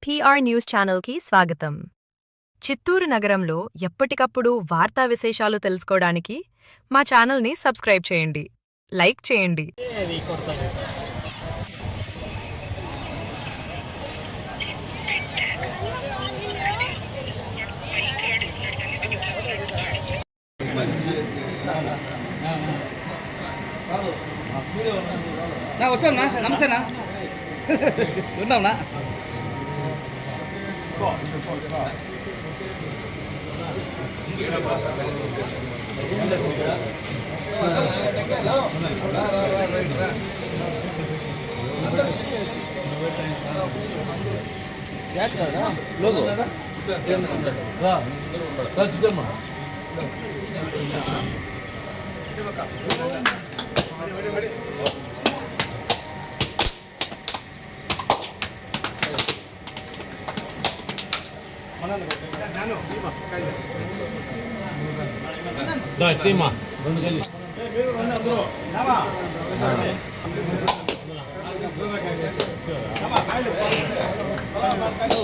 PR news ఛానల్కి స్వాగతం. చిత్తూరు నగరంలో ఎప్పటికప్పుడు వార్తా విశేషాలు తెలుసుకోవడానికి మా ఛానల్ని సబ్స్క్రైబ్ చేయండి, లైక్ చేయండి. వచ్చామన్నా, నమస్తేనా, ఉన్నావునా? లోగో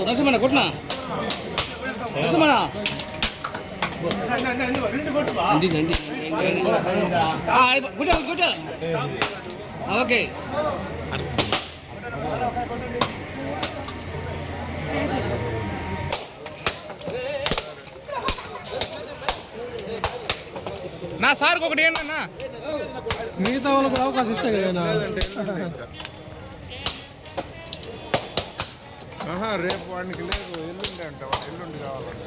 నరసింహన్న కొట్టినా, నరసింహన్న గుట్ట ఓకే. నా సార్కి ఒకటి ఏంటన్నా, మిగతా వాళ్ళకు అవకాశం ఇస్తే కదా. రేపు వాడికి లేదు, ఎల్లుండి అంట, ఎల్లుండి కావాలంట.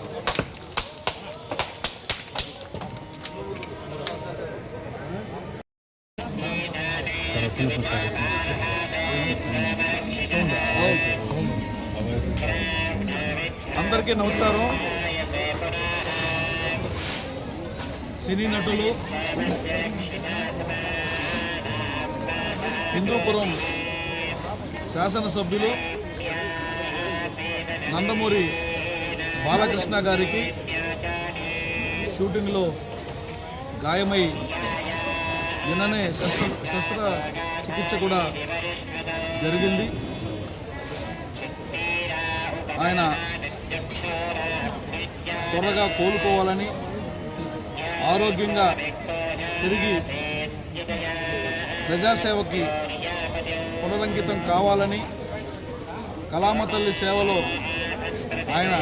అందరికీ నమస్కారం. సినీ నటులు, హిందూపురం శాసనసభ్యులు నందమూరి బాలకృష్ణ గారికి షూటింగ్లో గాయమై నిన్ననే శస్త్ర చికిత్స కూడా జరిగింది. ఆయన త్వరగా కోలుకోవాలని, ఆరోగ్యంగా తిరిగి ప్రజాసేవకి పునరంకితం కావాలని, కళామ తల్లి సేవలో ఆయన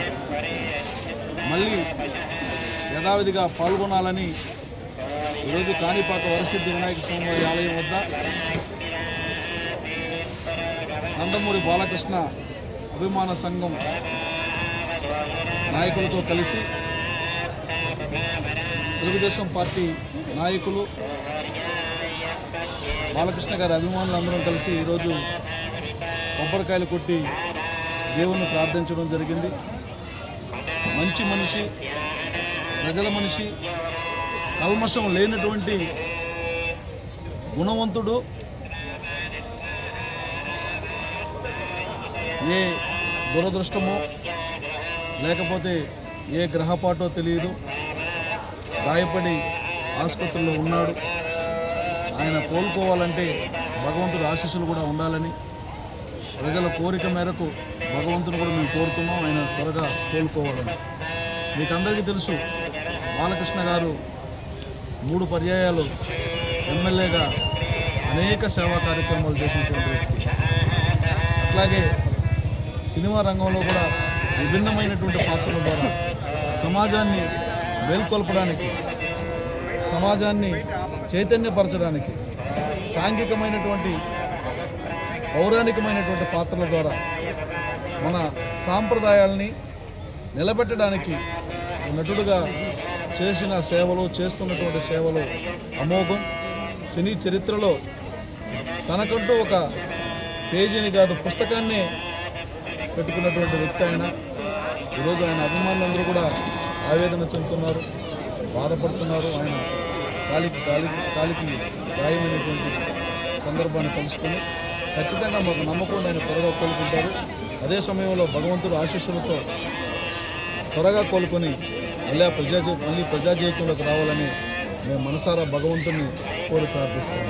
మళ్ళీ యథావిధిగా పాల్గొనాలని ఈరోజు కాణిపాక వరసిద్ధి వినాయక స్వామి ఆలయం వద్ద నందమూరి బాలకృష్ణ అభిమాన సంఘం నాయకులతో కలిసి తెలుగుదేశం పార్టీ నాయకులు, బాలకృష్ణ గారి అభిమానులు అందరం కలిసి ఈరోజు కొబ్బరికాయలు కొట్టి దేవుణ్ణి ప్రార్థించడం జరిగింది. మంచి మనిషి, ప్రజల మనిషి, కల్మషం లేనటువంటి గుణవంతుడు. ఏ దురదృష్టమో లేకపోతే ఏ గ్రహపాటో తెలియదు, గాయపడి ఆసుపత్రిలో ఉన్నాడు. ఆయన కోలుకోవాలంటే భగవంతుడి ఆశీస్సులు కూడా ఉండాలని, ప్రజల కోరిక మేరకు భగవంతుని కూడా మేము కోరుతున్నాం ఆయన త్వరగా కోలుకోవాలని. మీకు అందరికీ తెలుసు, బాలకృష్ణ గారు 3 పర్యాయాలు ఎమ్మెల్యేగా అనేక సేవా కార్యక్రమాలు చేసినటువంటి వ్యక్తి. అట్లాగే సినిమా రంగంలో కూడా విభిన్నమైనటువంటి పాత్రల ద్వారా సమాజాన్ని మేల్కొల్పడానికి, సమాజాన్ని చైతన్యపరచడానికి, సాంఘికమైనటువంటి పౌరాణికమైనటువంటి పాత్రల ద్వారా మన సాంప్రదాయాల్ని నిలబెట్టడానికి నటుడుగా చేసిన సేవలు, చేస్తున్నటువంటి సేవలు అమోఘం. సినీ చరిత్రలో తనకంటూ ఒక పేజీని కాదు, పుస్తకాన్నే పెట్టుకున్నటువంటి వ్యక్తి ఆయన. ఈరోజు ఆయన అభిమానులందరూ కూడా ఆవేదన చెందుతున్నారు, బాధపడుతున్నారు. ఆయన కాలికి గాయమైనటువంటి సందర్భాన్ని కలుసుకొని ఖచ్చితంగా మాకు నమ్మకం ఆయన త్వరగా కోలుకుంటారు. అదే సమయంలో భగవంతుడు ఆశీస్సులతో త్వరగా కోలుకొని మళ్ళీ ప్రజాజీవితంలోకి రావాలని మేము మనసారా భగవంతుని కోరి ప్రార్థిస్తున్నాం.